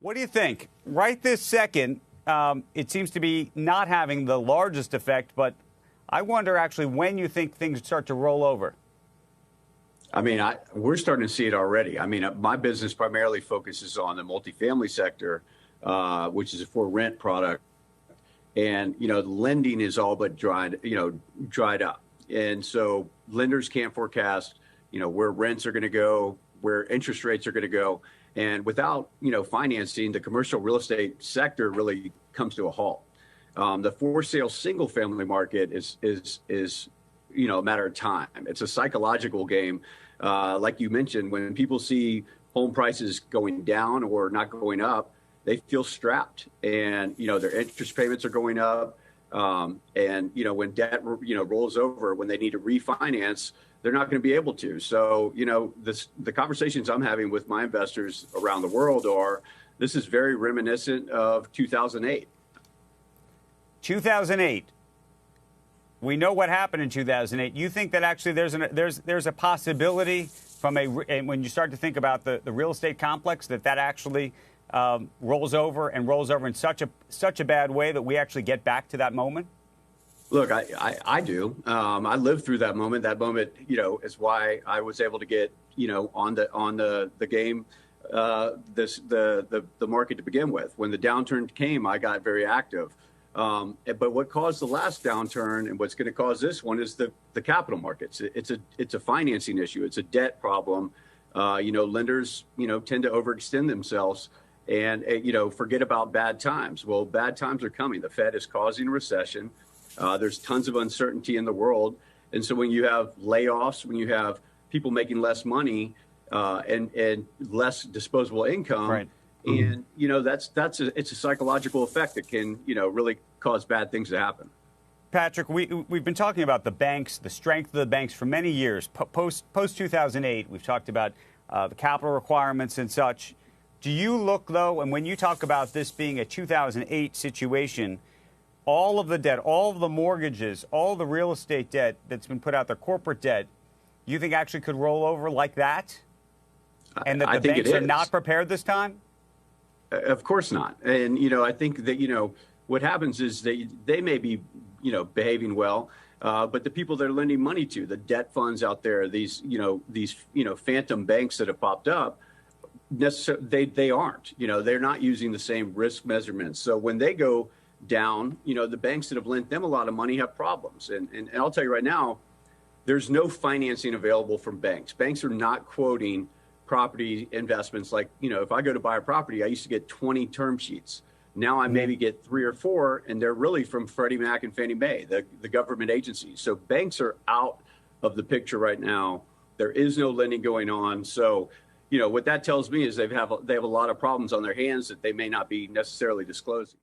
What do you think? Right this second, it seems to be not having the largest effect, but I wonder actually when you think things start to roll over. I mean, we're starting to see it already. I mean, my business primarily focuses on the multifamily sector, which is a for rent product. And, the lending is all but dried up. And so lenders can't forecast, where rents are going to go, where interest rates are going to go. And without, financing, the commercial real estate sector really comes to a halt. The for sale single family market is a matter of time. It's a psychological game. Like you mentioned, when people see home prices going down or not going up, they feel strapped, and their interest payments are going up. And when debt rolls over, when they need to refinance, they're not going to be able to. So the conversations I'm having with my investors around the world this is very reminiscent of 2008. 2008. We know what happened in 2008. You think that actually there's a possibility when you start to think about the real estate complex that actually rolls over in such a bad way that we actually get back to that moment? Look, I do. I lived through that moment. That moment, is why I was able to get, on the game, the market to begin with. When the downturn came, I got very active. But what caused the last downturn and what's going to cause this one is the capital markets. It's a financing issue. It's a debt problem. Lenders, tend to overextend themselves and, forget about bad times. Well, bad times are coming. The Fed is causing a recession. There's tons of uncertainty in the world. And so when you have layoffs, when you have people making less money and less disposable income, right. And, it's a psychological effect that can, really cause bad things to happen. Patrick, we've been talking about the banks, the strength of the banks for many years. Post 2008, we've talked about the capital requirements and such. Do you look, though, and when you talk about this being a 2008 situation, all of the debt, all of the mortgages, all the real estate debt that's been put out there, corporate debt, you think actually could roll over like that? And that the banks are not prepared this time? Of course not. And, I think that, what happens is they may be, behaving well, but the people they're lending money to, the debt funds out there, these phantom banks that have popped up, they aren't, they're not using the same risk measurements. So when they go down, the banks that have lent them a lot of money have problems. And I'll tell you right now, there's no financing available from banks. Banks are not quoting property investments. Like, if I go to buy a property, I used to get 20 term sheets. Now I maybe get 3 or 4, and they're really from Freddie Mac and Fannie Mae, the government agencies. So banks are out of the picture right now. There is no lending going on. So, what that tells me is they have a lot of problems on their hands that they may not be necessarily disclosing.